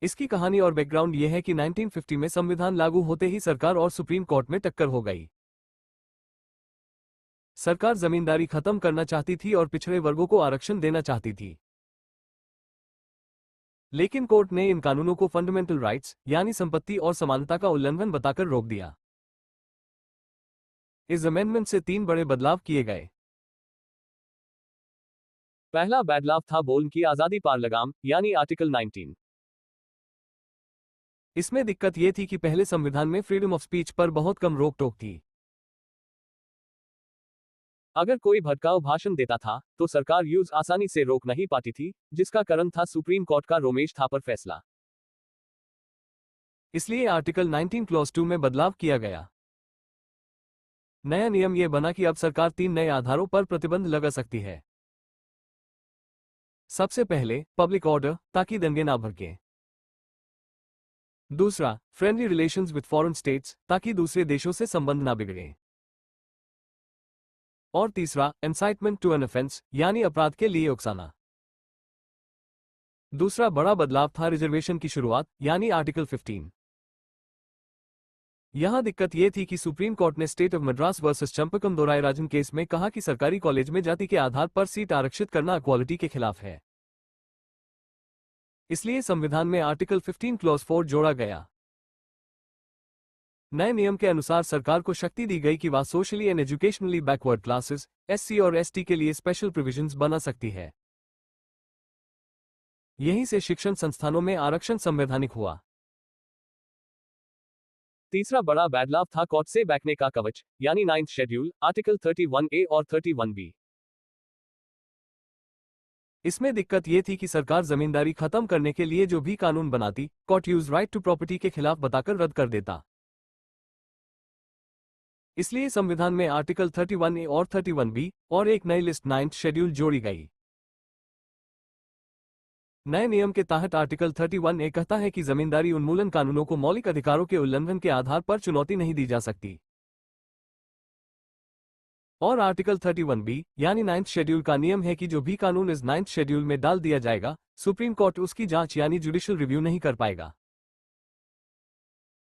इसकी कहानी और बैकग्राउंड यह है कि 1950 में संविधान लागू होते ही सरकार और सुप्रीम कोर्ट में टक्कर हो गई। सरकार जमींदारी खत्म करना चाहती थी और पिछड़े वर्गों को आरक्षण देना चाहती थी, लेकिन कोर्ट ने इन कानूनों को फंडामेंटल राइट्स यानी संपत्ति और समानता का उल्लंघन बताकर रोक दिया। इस अमेंडमेंट से 3 बड़े बदलाव किए गए। पहला बदलाव था बोलने की आजादी पार लगाम यानी आर्टिकल 19। इसमें दिक्कत यह थी कि पहले संविधान में फ्रीडम ऑफ स्पीच पर बहुत कम रोक टोक थी। अगर कोई भड़काऊ भाषण देता था तो सरकार यूज आसानी से रोक नहीं पाती थी, जिसका कारण था सुप्रीम कोर्ट का रोमेश थापर फैसला। इसलिए आर्टिकल 19 क्लॉज 2 में बदलाव किया गया। नया नियम यह बना कि अब सरकार 3 नए आधारों पर प्रतिबंध लगा सकती है। सबसे पहले पब्लिक ऑर्डर, ताकि दंगे ना भड़के। दूसरा, friendly relations with foreign states, ताकि दूसरे देशों से संबंध ना बिगड़े। और तीसरा, इंसाइटमेंट टू एन ऑफेंस, यानी अपराध के लिए उकसाना। दूसरा बड़ा बदलाव था रिजर्वेशन की शुरुआत, यानी आर्टिकल 15। यहां दिक्कत यह थी कि सुप्रीम कोर्ट ने state of Madras versus Champakam दोरायराजन case में कहा कि सरकारी कॉलेज में जाति के आधार पर सीट आरक्षित करना इक्वालिटी के खिलाफ है। इसलिए संविधान में आर्टिकल 15 क्लॉज 4 जोड़ा गया। नए नियम के अनुसार सरकार को शक्ति दी गई कि वह socially and educationally backward classes, SC और एसटी के लिए स्पेशल प्रोविजंस बना सकती है। यहीं से शिक्षण संस्थानों में आरक्षण संवैधानिक हुआ। तीसरा बड़ा बदलाव था कोर्ट से बैकने का कवच, यानी 9th शेड्यूल, आर्टिकल 31A और 31B। इसमें दिक्कत यह थी कि सरकार जमींदारी खत्म करने के लिए जो भी कानून बनाती, court use right to property के खिलाफ बताकर रद्द कर देता। इसलिए संविधान में आर्टिकल 31A और 31B और एक नई लिस्ट 9th शेड्यूल जोड़ी गई। नए नियम के तहत आर्टिकल 31A कहता है कि जमींदारी उन्मूलन कानूनों को मौलिक अधिकारों के उल्लंघन के आधार पर चुनौती नहीं दी जा सकती। और आर्टिकल 31B यानी 9th शेड्यूल का नियम है कि जो भी कानून इस 9th शेड्यूल में डाल दिया जाएगा, सुप्रीम कोर्ट उसकी जांच यानी जुडिशियल रिव्यू नहीं कर पाएगा।